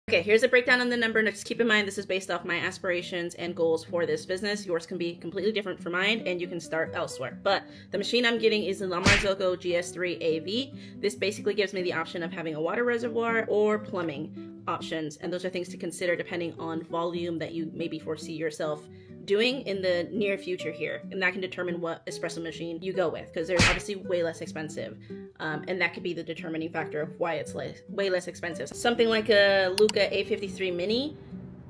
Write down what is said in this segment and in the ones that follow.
Okay, here's a breakdown on the number. Now just keep in mind, this is based off my aspirations and goals for this business. Yours can be completely different from mine, and you can start elsewhere. But the machine I'm getting is the La Marzocco GS3 AV. This basically gives me the option of having a water reservoir or plumbing options, and those are things to consider depending on volume that you maybe foresee yourself doing in the near future here, and that can determine what espresso machine you go with, because they're obviously way less expensive, and that could be the determining factor of why it's way less expensive. Something like a Luca A53 Mini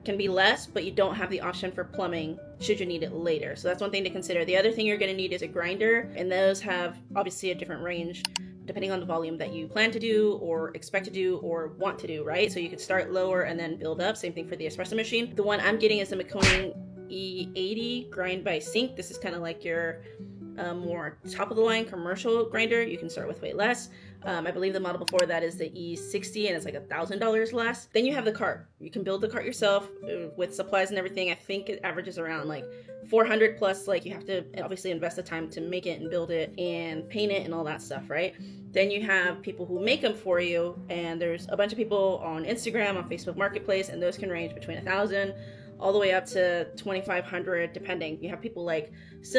can be less, but you don't have the option for plumbing should you need it later. So that's one thing to consider. The other thing you're going to need is a grinder, and those have obviously a different range depending on the volume that you plan to do or expect to do or want to do, right? So you could start lower and then build up. Same thing for the espresso machine. The one I'm getting is the Maconing E80 grind by sink. This is kind of like your more top of the line commercial grinder. You can start with way less. I believe the model before that is the E60, and it's like $1,000 less. Then you have the cart. You can build the cart yourself with supplies and everything. I think it averages around like 400 plus. Like you have to obviously invest the time to make it and build it and paint it and all that stuff, right? Then you have people who make them for you, and there's a bunch of people on Instagram, on Facebook Marketplace, and those can range between $1,000 all the way up to $2,500 depending. You have people like,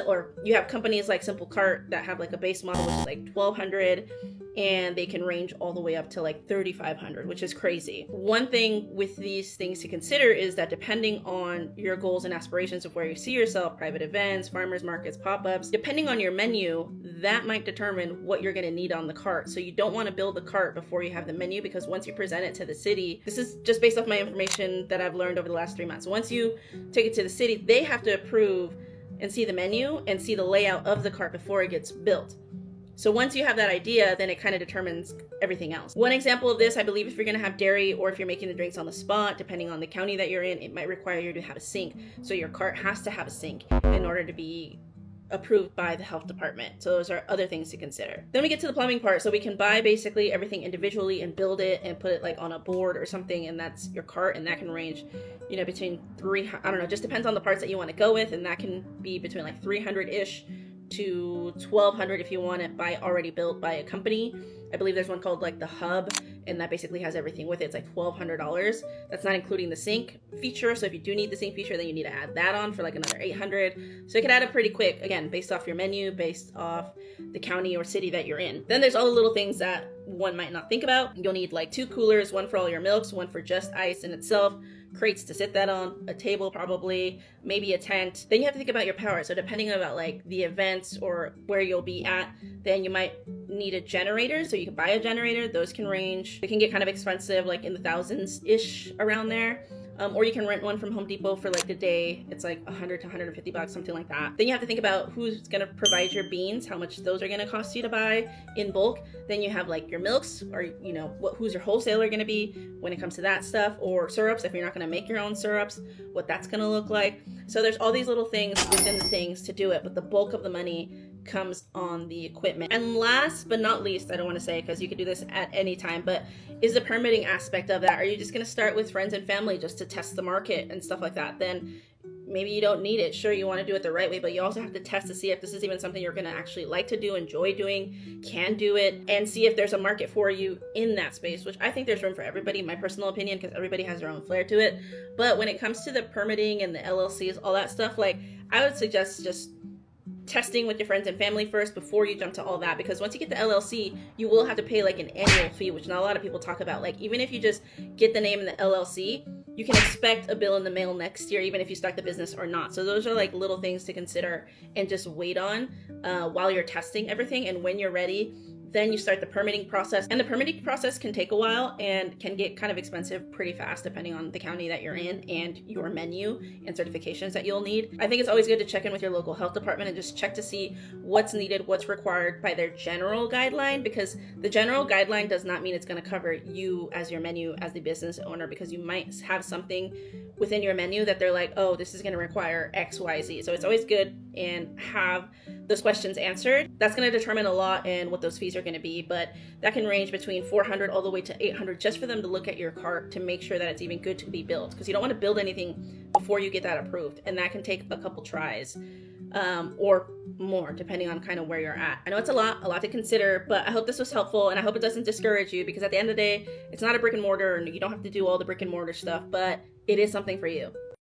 or you have companies like Simple Cart that have like a base model which is like $1,200, and they can range all the way up to like $3,500, which is crazy. One thing with these things to consider is that depending on your goals and aspirations of where you see yourself, private events, farmers markets, pop-ups, depending on your menu, that might determine what you're going to need on the cart. So you don't want to build the cart before you have the menu, because once you present it to the city, this is just based off my information that I've learned over the last 3 months. Once you take it to the city, they have to approve and see the menu and see the layout of the cart before it gets built. So once you have that idea, then it kind of determines everything else. One example of this, I believe if you're going to have dairy or if you're making the drinks on the spot, depending on the county that you're in, it might require you to have a sink. So your cart has to have a sink in order to be approved by the health department. So those are other things to consider. Then we get to the plumbing part. So we can buy basically everything individually and build it and put it like on a board or something, and that's your cart, and that can range, you know, between I don't know, just depends on the parts that you want to go with, and that can be between like 300-ish to 1,200 if you want it already built by a company. I believe there's one called like the Hub, and that basically has everything with it. It's like $1,200. That's not including the sink feature. So if you do need the sink feature, then you need to add that on for like another $800. So it can add up pretty quick, again, based off your menu, based off the county or city that you're in. Then there's all the little things that one might not think about. You'll need like 2 coolers, one for all your milks, one for just ice in itself, crates to sit that on, a table probably, maybe a tent. Then you have to think about your power. So depending about like the events or where you'll be at, then you might need a generator. So you can buy a generator. Those can range, it can get kind of expensive, like in the thousands-ish around there. Or you can rent one from Home Depot for like the day. It's like $100 to $150, something like that. Then you have to think about who's gonna provide your beans, how much those are gonna cost you to buy in bulk. Then you have like your milks, or you know, who's your wholesaler gonna be when it comes to that stuff, or syrups if you're not gonna make your own syrups, what that's gonna look like. So there's all these little things within the things to do it, but the bulk of the money comes on the equipment. And last but not least, I don't want to say because you could do this at any time, but is the permitting aspect of that. Are you just going to start with friends and family just to test the market and stuff like that? Then maybe you don't need it. Sure, you want to do it the right way, but you also have to test to see if this is even something you're going to actually like to do, enjoy doing, can do it, and see if there's a market for you in that space, which I think there's room for everybody, in my personal opinion, because everybody has their own flair to it. But when it comes to the permitting and the LLCs, all that stuff, like I would suggest just testing with your friends and family first before you jump to all that, because once you get the LLC, you will have to pay like an annual fee, which not a lot of people talk about. Like even if you just get the name in the LLC, you can expect a bill in the mail next year, even if you start the business or not. So those are like little things to consider and just wait on while you're testing everything. And when you're ready, then you start the permitting process. And the permitting process can take a while and can get kind of expensive pretty fast depending on the county that you're in and your menu and certifications that you'll need. I think it's always good to check in with your local health department and just check to see what's needed, what's required by their general guideline, because the general guideline does not mean it's going to cover you as your menu as the business owner, because you might have something within your menu that they're like, oh, this is going to require X, Y, Z. So it's always good and have those questions answered. That's going to determine a lot in what those fees are going to be, but that can range between $400 all the way to $800 just for them to look at your cart to make sure that it's even good to be built, because you don't want to build anything before you get that approved, and that can take a couple tries. or more, depending on kind of where you're at. I know it's a lot to consider, but I hope this was helpful, and I hope it doesn't discourage you, because at the end of the day, it's not a brick and mortar and you don't have to do all the brick and mortar stuff, but it is something for you.